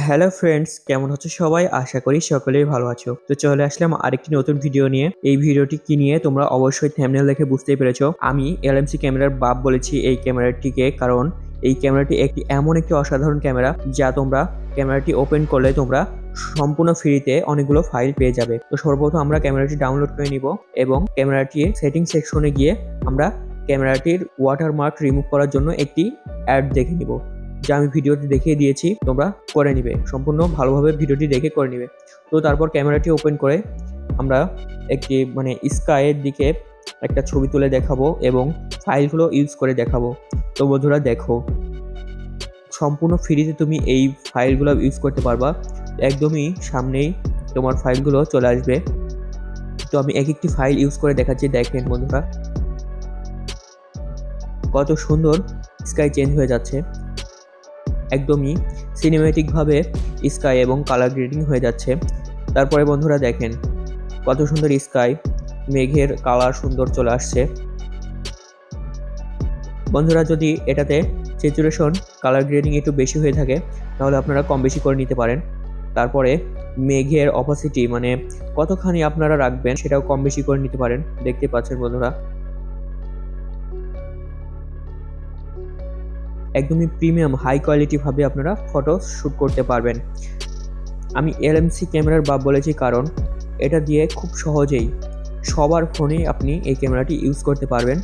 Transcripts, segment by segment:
Hello friends, কেমন আছো সবাই? আশা করি সকলেই ভালো আছো। তো চলে আসলাম আরেকটি নতুন ভিডিও নিয়ে। এই ভিডিওটি কি নিয়ে তোমরা অবশ্যই থাম্বনেল দেখে বুঝতেই পেরেছো। আমি এলএমসি ক্যামেরার বাপ বলেছি এই ক্যামেরাটিকে, কারণ এই ক্যামেরাটি এমন একটি অসাধারণ ক্যামেরা যা তোমরা ক্যামেরাটি ওপেন করলে তোমরা সম্পূর্ণ ফ্রিতে অনেকগুলো ফাইল পেয়ে যাবে। তো সর্বপ্রথম আমরা ক্যামেরাটি ডাউনলোড করে নিব এবং ক্যামেরাটির সেটিং সেকশনে গিয়ে আমরা ক্যামেরাটির ওয়াটারমার্ক রিমুভ করার জন্য একটি অ্যাড দেখে নিব, যা আমি ভিডিওটি দেখিয়ে দিয়েছি। তোমরা করে নিবে, সম্পূর্ণ ভালোভাবে ভিডিওটি দেখে করে নিবে। তো তারপর ক্যামেরাটি ওপেন করে আমরা একটি স্কাইয়ের দিকে একটা ছবি তুলে দেখাবো এবং ফাইলগুলো ইউজ করে দেখাবো। তো বন্ধুরা দেখো, সম্পূর্ণ ফ্রিতে তুমি এই ফাইলগুলো ইউজ করতে পারবা। একদমই সামনেই তোমার ফাইলগুলো চলে আসবে। তো আমি একটি ফাইল ইউজ করে দেখাচ্ছি, দেখেন বন্ধুরা কত সুন্দর স্কাই চেঞ্জ হয়ে যাচ্ছে। একদমই সিনেম্যাটিকভাবে স্কাই এবং কালার গ্রেডিং হয়ে যাচ্ছে। তারপরে বন্ধুরা দেখেন কত সুন্দর স্কাই, মেঘের কালার সুন্দর চলে আসছে। বন্ধুরা যদি এটাতে স্যাচুরেশন কালার গ্রেডিং একটু বেশি হয়ে থাকে তাহলে আপনারা কম বেশি করে নিতে পারেন। তারপরে মেঘের অপাসিটি কতখানি আপনারা রাখবেন সেটাও কম বেশি করে নিতে পারেন। দেখতে পাচ্ছেন বন্ধুরা একদমই প্রিমিয়াম হাই কোয়ালিটি ভাবে আপনারা ফটো শ্যুট করতে পারবেন। আমি এলএমসি ক্যামেরার বাপ বলেছি কারণ এটা দিয়ে খুব সহজেই সবার ফোনেই আপনি এই ক্যামেরাটি ইউজ করতে পারবেন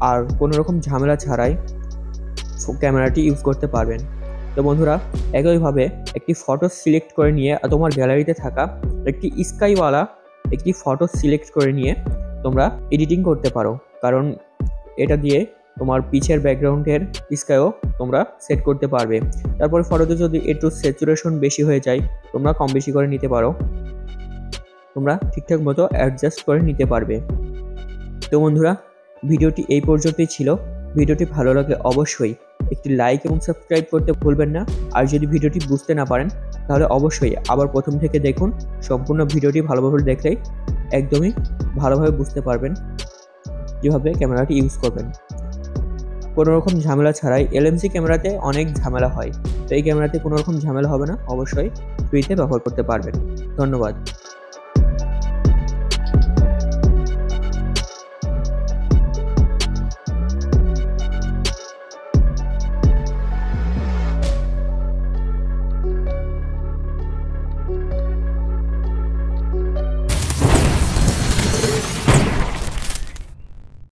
আর কোনো রকম ঝামেলা ছাড়াই ক্যামেরাটি ইউজ করতে পারবেন। তো বন্ধুরা একইভাবে একটি ফটো সিলেক্ট করে নিয়ে তোমার গ্যালারিতে থাকা একটি স্কাইওয়ালা একটি ফটো সিলেক্ট করে নিয়ে তোমরা এডিটিং করতে পারো, কারণ এটা দিয়ে তোমার পিছের ব্যাকগ্রাউন্ডের স্কাইও তোমরা সেট করতে পারবে। তারপরে ফটোতে যদি একটু স্যাচুরেশন বেশি হয়ে যায় তোমরা কম বেশি করে নিতে পারো, তোমরা ঠিকঠাক মতো অ্যাডজাস্ট করে নিতে পারবে। তো বন্ধুরা ভিডিওটি এই পর্যন্তই ছিল। ভিডিওটি ভালো লাগলে অবশ্যই একটি লাইক এবং সাবস্ক্রাইব করতে ভুলবেন না। আর যদি ভিডিওটি বুঝতে না পারেন তাহলে অবশ্যই আবার প্রথম থেকে দেখুন। সম্পূর্ণ ভিডিওটি ভালোভাবে দেখলেই একদমই ভালোভাবে বুঝতে পারবেন যেভাবে ক্যামেরাটি ইউজ করবেন। কোনো রকম ঝামেলা ছাড়াই এলএমসি ক্যামেরাতে অনেক ঝামেলা হয়, তো এই ক্যামেরাতে কোনো রকম ঝামেলা হবে না, অবশ্যই ফ্রিতে ব্যবহার করতে পারবেন। ধন্যবাদ।